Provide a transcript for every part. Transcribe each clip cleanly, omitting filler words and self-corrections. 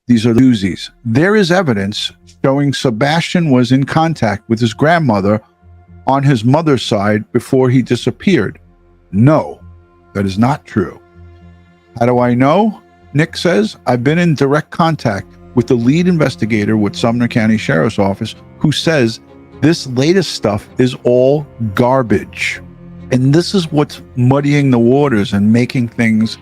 These are doozies. There is evidence showing Sebastian was in contact with his grandmother on his mother's side before he disappeared. No, that is not true. How do I know? Nick says, I've been in direct contact with the lead investigator with Sumner County Sheriff's Office, who says this latest stuff is all garbage. And this is what's muddying the waters and making things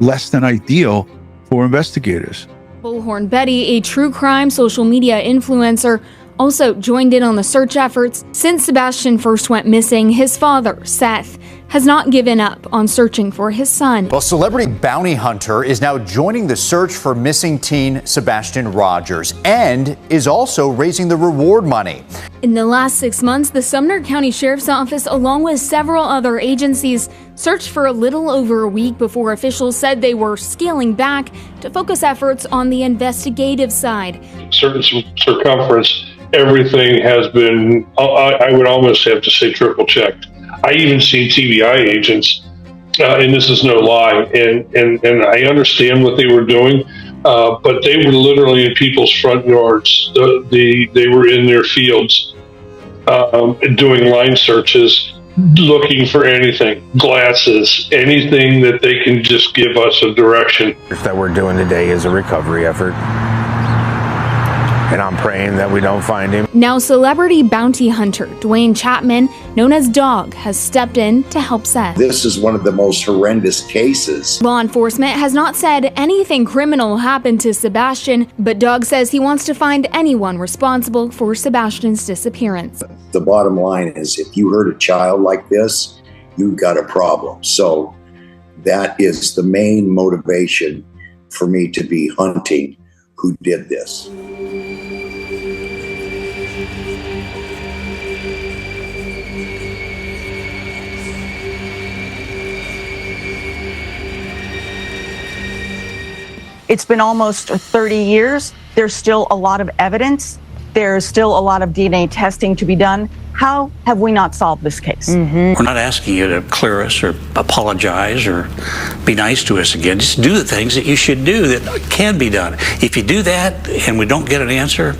less than ideal for investigators. Bullhorn Betty, a true crime social media influencer, also joined in on the search efforts. Since Sebastian first went missing, his father, Seth, has not given up on searching for his son. Well, celebrity bounty hunter is now joining the search for missing teen Sebastian Rogers and is also raising the reward money. In the last 6 months, the Sumner County Sheriff's Office, along with several other agencies, searched for a little over a week before officials said they were scaling back to focus efforts on the investigative side. Certain circumference, everything has been, I would almost have to say, triple checked. I even see TBI agents, and this is no lie, and I understand what they were doing, but they were literally in people's front yards. They were in their fields doing line searches, looking for anything, glasses, anything that they can just give us a direction. That we're doing today is a recovery effort. And I'm praying that we don't find him. Now, celebrity bounty hunter Dwayne Chapman, known as Dog, has stepped in to help Seth. This is one of the most horrendous cases. Law enforcement has not said anything criminal happened to Sebastian, but Dog says he wants to find anyone responsible for Sebastian's disappearance. The bottom line is, if you hurt a child like this, you've got a problem. So that is the main motivation for me to be hunting who did this. It's been almost 30 years. There's still a lot of evidence. There's still a lot of DNA testing to be done. How have we not solved this case? We're not asking you to clear us or apologize or be nice to us again. Just do the things that you should do that can be done. If you do that and we don't get an answer,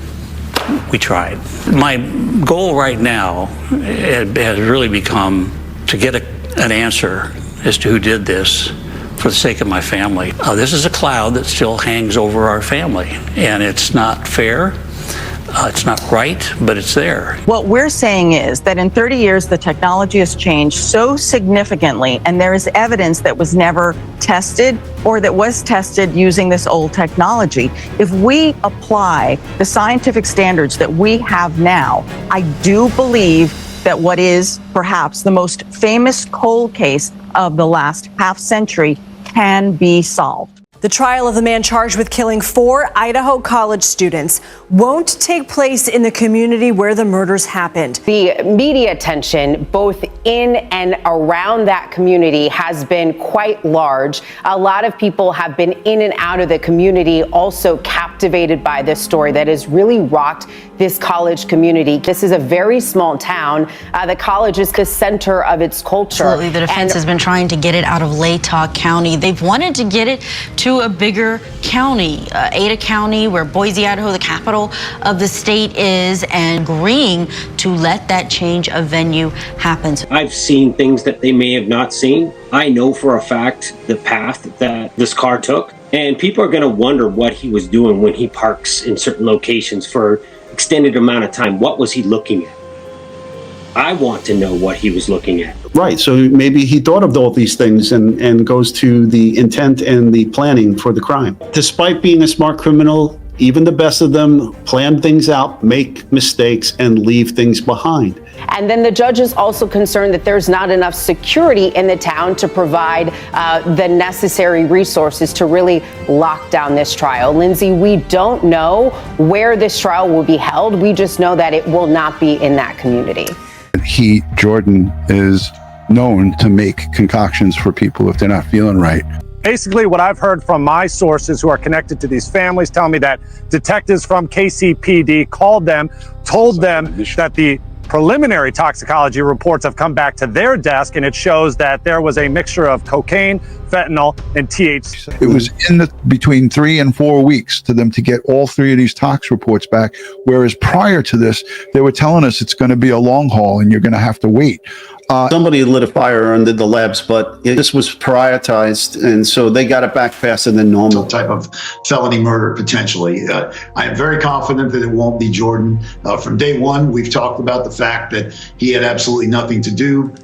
we tried. My goal right now has really become to get an answer as to who did this, for the sake of my family. This is a cloud that still hangs over our family, and it's not fair, it's not right, but it's there. What we're saying is that in 30 years, the technology has changed so significantly, and there is evidence that was never tested or that was tested using this old technology. If we apply the scientific standards that we have now, I do believe that what is perhaps the most famous cold case of the last half century can be solved. The trial of the man charged with killing 4 Idaho college students won't take place in the community where the murders happened. The media attention, both in and around that community, has been quite large. A lot of people have been in and out of the community, also captivated by this story that has really rocked this college community. This is a very small town. The college is the center of its culture. Absolutely. The defense has been trying to get it out of Latah County. They've wanted to get it to a bigger county, Ada County, where Boise, Idaho, the capital of the state is, and agreeing to let that change of venue happen. I've seen things that they may have not seen. I know for a fact the path that this car took, and people are going to wonder what he was doing when he parks in certain locations for extended amount of time. What was he looking at? I want to know what he was looking at. Right, so maybe he thought of all these things and goes to the intent and the planning for the crime. Despite being a smart criminal, even the best of them plan things out, make mistakes, and leave things behind. And then the judge is also concerned that there's not enough security in the town to provide the necessary resources to really lock down this trial. Lindsay, we don't know where this trial will be held. We just know that it will not be in that community. Jordan, is known to make concoctions for people if they're not feeling right. Basically, what I've heard from my sources who are connected to these families tell me that detectives from KCPD called them, told them that the preliminary toxicology reports have come back to their desk, and it shows that there was a mixture of cocaine, fentanyl and THC. It was between 3 and 4 weeks to them to get all 3 of these tox reports back, whereas prior to this, they were telling us it's going to be a long haul and you're going to have to wait. Somebody lit a fire under the labs, but this was prioritized, and so they got it back faster than normal. Type of felony murder potentially. I am very confident that it won't be Jordan. From day one, we've talked about the fact that he had absolutely nothing to do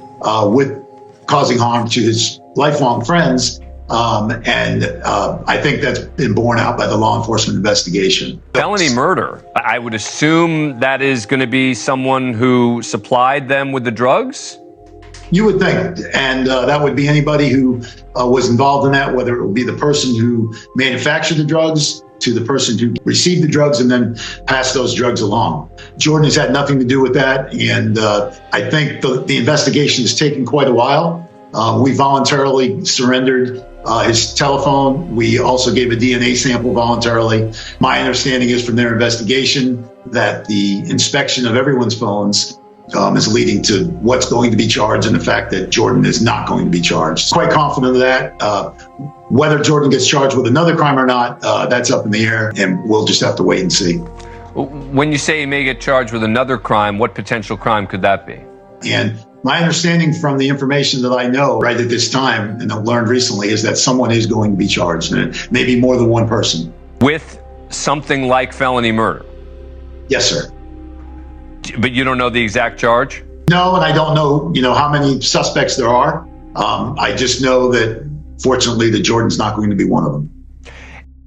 with causing harm to his lifelong friends. I think that's been borne out by the law enforcement investigation. Felony murder, I would assume that is going to be someone who supplied them with the drugs? You would think, and that would be anybody who was involved in that, whether it would be the person who manufactured the drugs to the person who received the drugs and then passed those drugs along. Jordan has had nothing to do with that, and I think the investigation has taken quite a while. We voluntarily surrendered his telephone. We also gave a DNA sample voluntarily. My understanding is from their investigation that the inspection of everyone's phones is leading to what's going to be charged and the fact that Jordan is not going to be charged. Quite confident of that. Whether Jordan gets charged with another crime or not, that's up in the air, and we'll just have to wait and see. When you say he may get charged with another crime, what potential crime could that be? And my understanding from the information that I know right at this time, and I've learned recently, is that someone is going to be charged, and maybe more than one person. With something like felony murder? Yes, sir. But you don't know the exact charge? No, and I don't know, how many suspects there are. I just know that, fortunately, that Jordan's not going to be one of them.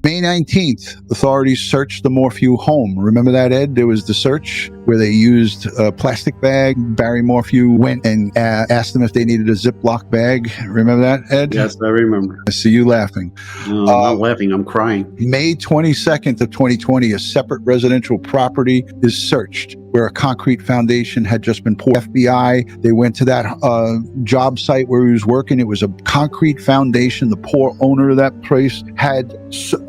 May 19th, authorities searched the Morphew home. Remember that, Ed? There was the search where they used a plastic bag. Barry Morphew went and asked them if they needed a Ziploc bag. Remember that, Ed? Yes, I remember. I see you laughing. No, I'm not laughing. I'm crying. May 22nd of 2020, a separate residential property is searched where a concrete foundation had just been poured. FBI, they went to that job site where he was working. It was a concrete foundation. The poor owner of that place had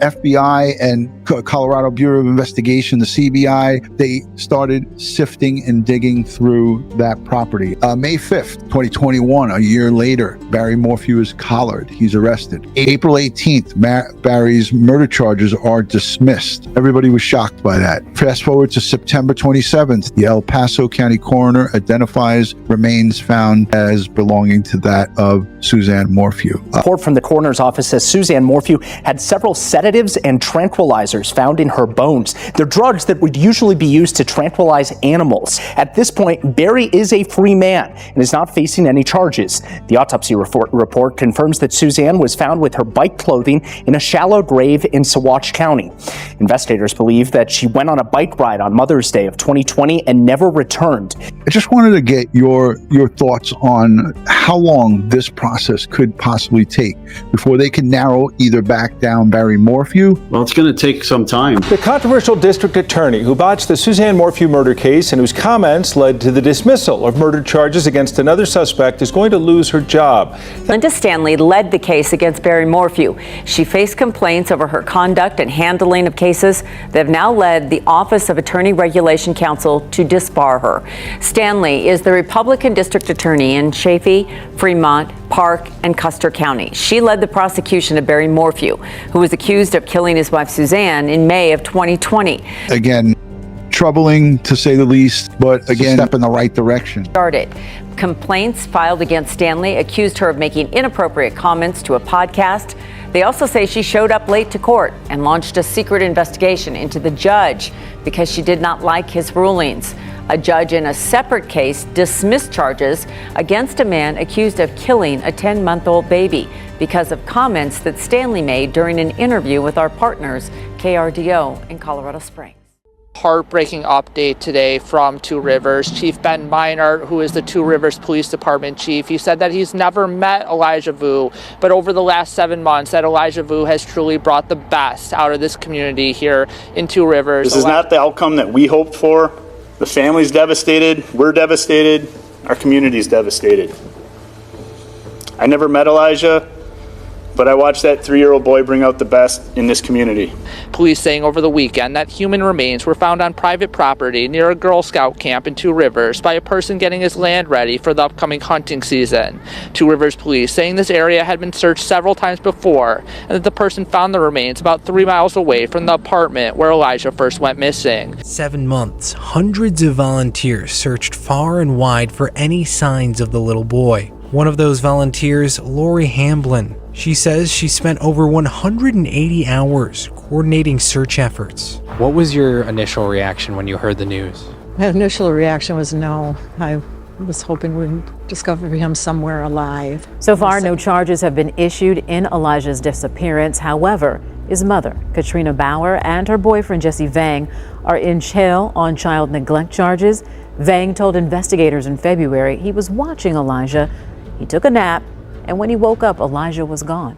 FBI and Colorado Bureau of Investigation, the CBI, they started sifting and digging through that property. May 5th, 2021, a year later, Barry Morphew is collared. He's arrested. April 18th, Barry's murder charges are dismissed. Everybody was shocked by that. Fast forward to September 27th, the El Paso County coroner identifies remains found as belonging to that of Suzanne Morphew. A report from the coroner's office says Suzanne Morphew had several sedatives and tranquilizers found in her bones. They're drugs that would usually be used to tranquilize animals. At this point, Barry is a free man and is not facing any charges. The autopsy report confirms that Suzanne was found with her bike clothing in a shallow grave in Saguache County. Investigators believe that she went on a bike ride on Mother's Day of 2020 and never returned. I just wanted to get your thoughts on how long this process could possibly take before they can narrow either back down Barry Morphew. Well, it's going to take some time. The controversial district attorney who botched the Suzanne Morphew murder case and whose comments led to the dismissal of murder charges against another suspect is going to lose her job. Linda Stanley led the case against Barry Morphew. She faced complaints over her conduct and handling of cases that have now led the Office of Attorney Regulation Counsel to disbar her. Stanley is the Republican district attorney in Chaffee, Fremont, Park, and Custer County. She led the prosecution of Barry Morphew, who was accused of killing his wife Suzanne in May of 2020. Again, troubling to say the least, but again, step in the right direction. Complaints filed against Stanley accused her of making inappropriate comments to a podcast. They also say she showed up late to court and launched a secret investigation into the judge because she did not like his rulings. A judge in a separate case dismissed charges against a man accused of killing a 10-month-old baby because of comments that Stanley made during an interview with our partners, KRDO in Colorado Springs. Heartbreaking update today from Two Rivers. Chief Ben Meinert, who is the Two Rivers Police Department chief, he said that he's never met Elijah Vue, but over the last 7 months that Elijah Vue has truly brought the best out of this community here in Two Rivers. This is not the outcome that we hoped for. The family's devastated, we're devastated, our community's devastated. I never met Elijah, but I watched that 3-year-old boy bring out the best in this community. Police saying over the weekend that human remains were found on private property near a Girl Scout camp in Two Rivers by a person getting his land ready for the upcoming hunting season. Two Rivers police saying this area had been searched several times before and that the person found the remains about 3 miles away from the apartment where Elijah first went missing. 7 months, hundreds of volunteers searched far and wide for any signs of the little boy. One of those volunteers, Lori Hamblin. She says she spent over 180 hours coordinating search efforts. What was your initial reaction when you heard the news? My initial reaction was no. I was hoping we'd discover him somewhere alive. So far, no charges have been issued in Elijah's disappearance. However, his mother, Katrina Bauer, and her boyfriend, Jesse Vang, are in jail on child neglect charges. Vang told investigators in February he was watching Elijah. He took a nap, and when he woke up, Elijah was gone.